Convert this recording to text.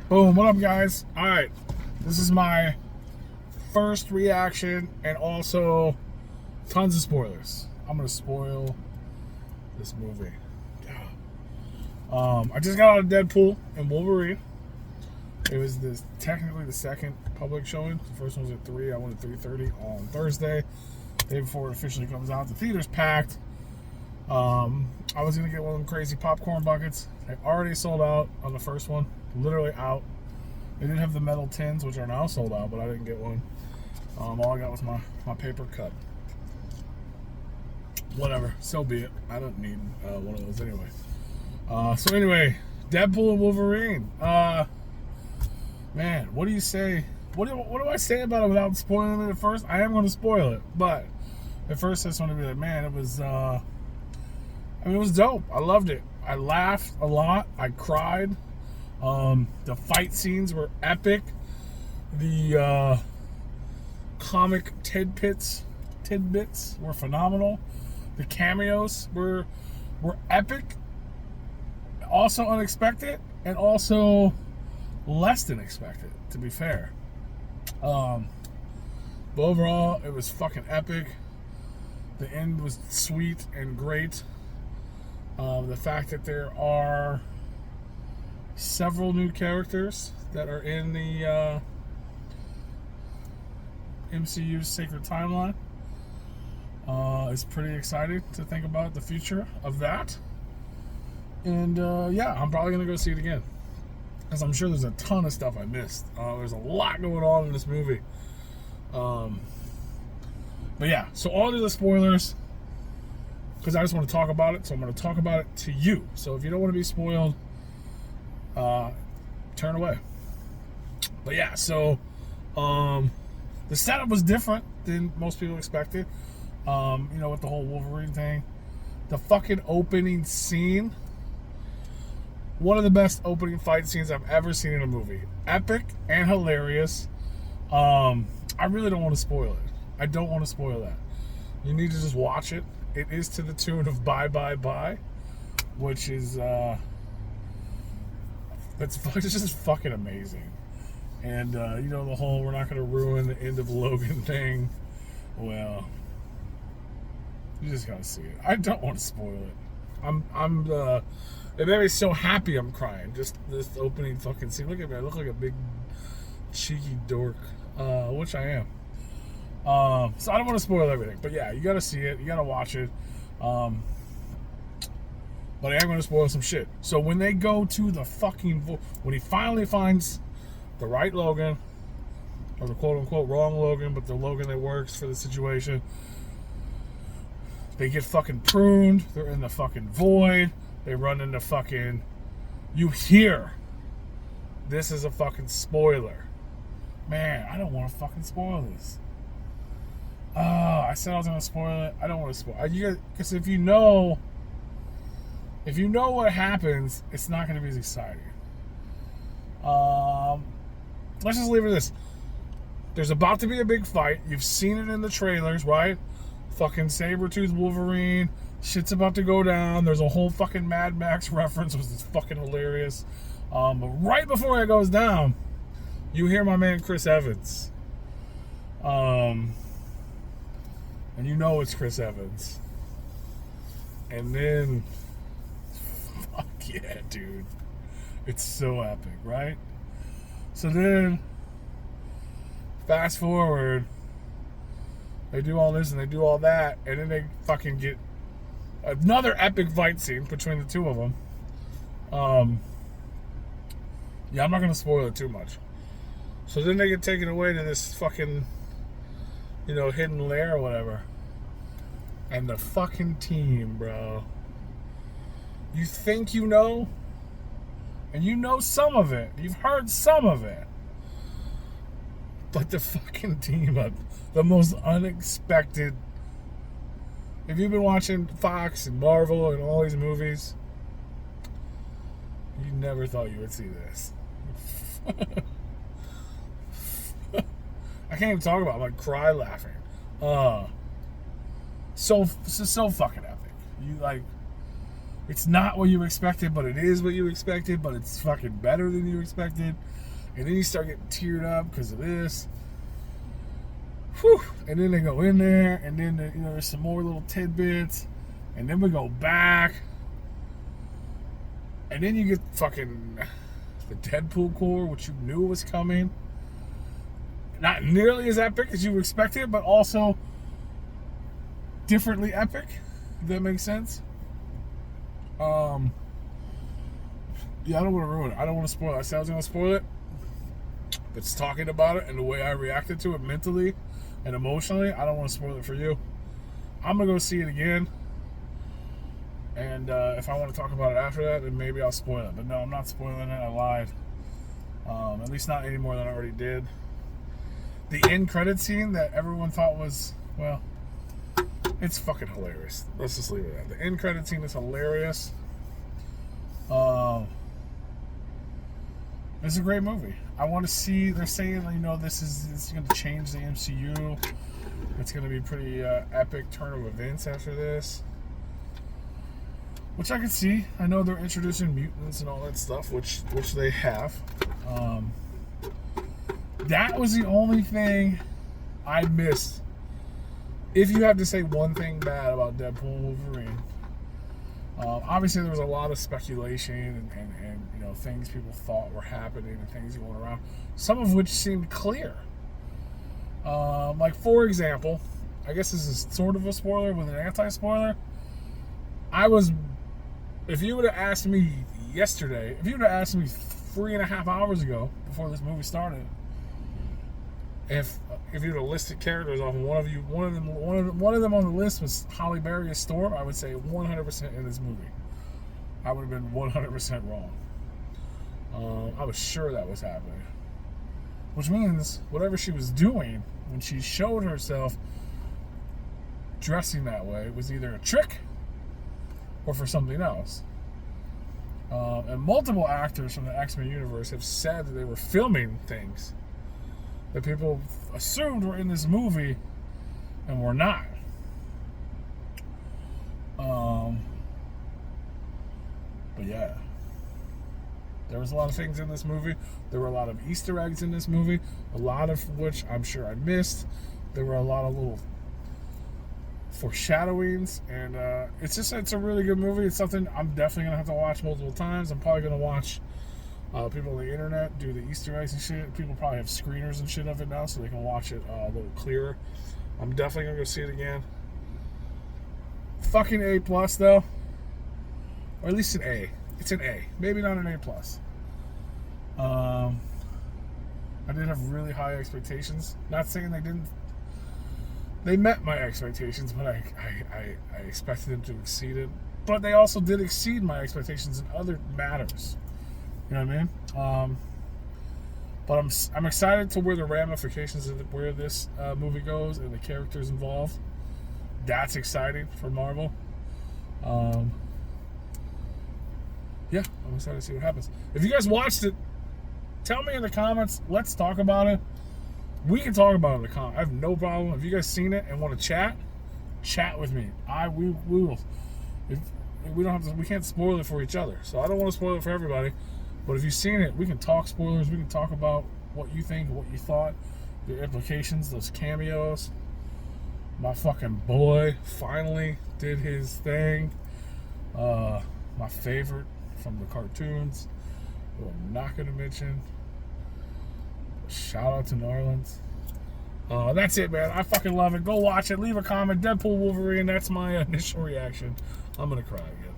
Boom, what up, guys? Alright, this is my first reaction and also tons of spoilers. I'm gonna spoil this movie. I just got out of Deadpool and Wolverine. It was technically the second public showing. The first one was at 3. I went at 3:30 on Thursday, day before it officially comes out. The theater's packed. I was gonna get one of them crazy popcorn buckets. They already sold out on the first one, literally out. They did have the metal tins, which are now sold out, but I didn't get one. All I got was my paper cup. Whatever, so be it. I don't need one of those anyway. So anyway, Deadpool and Wolverine. Man, what do you say? What do I say about it without spoiling it at first? I am going to spoil it, but at first I just want to be like, man, it was. It was dope. I loved it. I laughed a lot. I cried. The fight scenes were epic. The comic tidbits were phenomenal. The cameos were epic. Also unexpected, and also less than expected, to be fair. But overall, it was fucking epic. The end was sweet and great. The fact that there are several new characters that are in the MCU's Sacred Timeline is pretty exciting to think about the future of that. And yeah, I'm probably going to go see it again, because I'm sure there's a ton of stuff I missed. There's a lot going on in this movie. But yeah, so all of the spoilers, because I just want to talk about it, so I'm going to talk about it to you. So if you don't want to be spoiled, turn away. But yeah, so the setup was different than most people expected. With the whole Wolverine thing. The fucking opening scene, one of the best opening fight scenes I've ever seen in a movie. Epic and hilarious. I really don't want to spoil it. I don't want to spoil that. You need to just watch it. It is to the tune of Bye Bye Bye, which is it's just fucking amazing. And the whole "we're not going to ruin the end of Logan" thing. Well, you just gotta see it. I don't want to spoil it. It made me so happy I'm crying. Just this opening fucking scene. Look at me. I look like a big cheeky dork, which I am. So I don't want to spoil everything, but yeah, you gotta see it. You gotta watch it. But I am gonna spoil some shit. So when they go to the fucking when he finally finds the right Logan, or the quote unquote wrong Logan, but the Logan that works for the situation, they get fucking pruned. They're in the fucking void. They run into fucking. You hear. This is a fucking spoiler. Man, I don't want to fucking spoil this. I said I was gonna spoil it. I don't want to spoil. Because if you know what happens, it's not gonna be as exciting. Let's just leave it at this. There's about to be a big fight. You've seen it in the trailers, right? Fucking Sabretooth Wolverine. Shit's about to go down. There's a whole fucking Mad Max reference, which is fucking hilarious. But right before it goes down, you hear my man Chris Evans. And you know it's Chris Evans. And then, fuck yeah, dude. It's so epic, right? So then, fast forward, they do all this and they do all that, and then they fucking get another epic fight scene between the two of them. Yeah, I'm not going to spoil it too much. So then they get taken away to this fucking, hidden lair or whatever. And the fucking team, bro. You think you know, and you know some of it. You've heard some of it. But the fucking team up, the most unexpected. If you've been watching Fox and Marvel and all these movies, you never thought you would see this. I can't even talk about it. I'm like cry laughing. So fucking epic. It's not what you expected, but it is what you expected, but it's fucking better than you expected. And then you start getting teared up because of this. Whew. And then they go in there, and then there's some more little tidbits, and then we go back, and then you get fucking the Deadpool core, which you knew was coming. Not nearly as epic as you expected, but also differently epic, if that makes sense. Yeah, I don't want to ruin it. I don't want to spoil it. I said I was going to spoil it. But it's talking about it and the way I reacted to it mentally and emotionally, I don't want to spoil it for you. I'm going to go see it again. And if I want to talk about it after that, then maybe I'll spoil it. But no, I'm not spoiling it. I lied. At least not any more than I already did. The end credit scene that everyone thought was, well, it's fucking hilarious. Let's just leave it at that. The end credit scene is hilarious. It's a great movie. I want to see. They're saying, this is going to change the MCU. It's going to be a pretty epic turn of events after this, which I can see. I know they're introducing mutants and all that stuff, which they have. That was the only thing I missed. If you have to say one thing bad about Deadpool and Wolverine, obviously there was a lot of speculation and things people thought were happening and things going around, some of which seemed clear. Like, for example, I guess this is sort of a spoiler with an anti-spoiler. If you would have asked me yesterday, if you would have asked me 3.5 hours ago before this movie started, if you would have listed characters off, and one of them on the list was Halle Berry's Storm, I would say 100% in this movie. I would have been 100% wrong. I was sure that was happening, which means whatever she was doing when she showed herself dressing that way was either a trick or for something else. And multiple actors from the X-Men universe have said that they were filming things that people assumed were in this movie and were not. But yeah, there was a lot of things in this movie. There were a lot of Easter eggs in this movie, a lot of which I'm sure I missed. There were a lot of little foreshadowings, and it's a really good movie. It's something I'm definitely gonna have to watch multiple times. I'm probably gonna watch people on the internet do the Easter eggs and shit. People probably have screeners and shit of it now, so they can watch it a little clearer. I'm definitely gonna go see it again. Fucking A+ though, or at least an A. It's an A, maybe not an A+. I did have really high expectations. Not saying they didn't. They met my expectations, but I expected them to exceed it. But they also did exceed my expectations in other matters. You know what I mean? But I'm excited to where the ramifications of where this movie goes and the characters involved. That's exciting for Marvel. Yeah, I'm excited to see what happens. If you guys watched it, tell me in the comments. Let's talk about it. We can talk about it in the comments. I have no problem. If you guys seen it and want to chat with me. We will. If we don't have to, we can't spoil it for each other. So I don't want to spoil it for everybody. But if you've seen it, we can talk spoilers. We can talk about what you think, what you thought, the implications, those cameos. My fucking boy finally did his thing. My favorite from the cartoons, who I'm not going to mention. Shout out to New Orleans. That's it, man. I fucking love it. Go watch it. Leave a comment. Deadpool, Wolverine. That's my initial reaction. I'm going to cry again.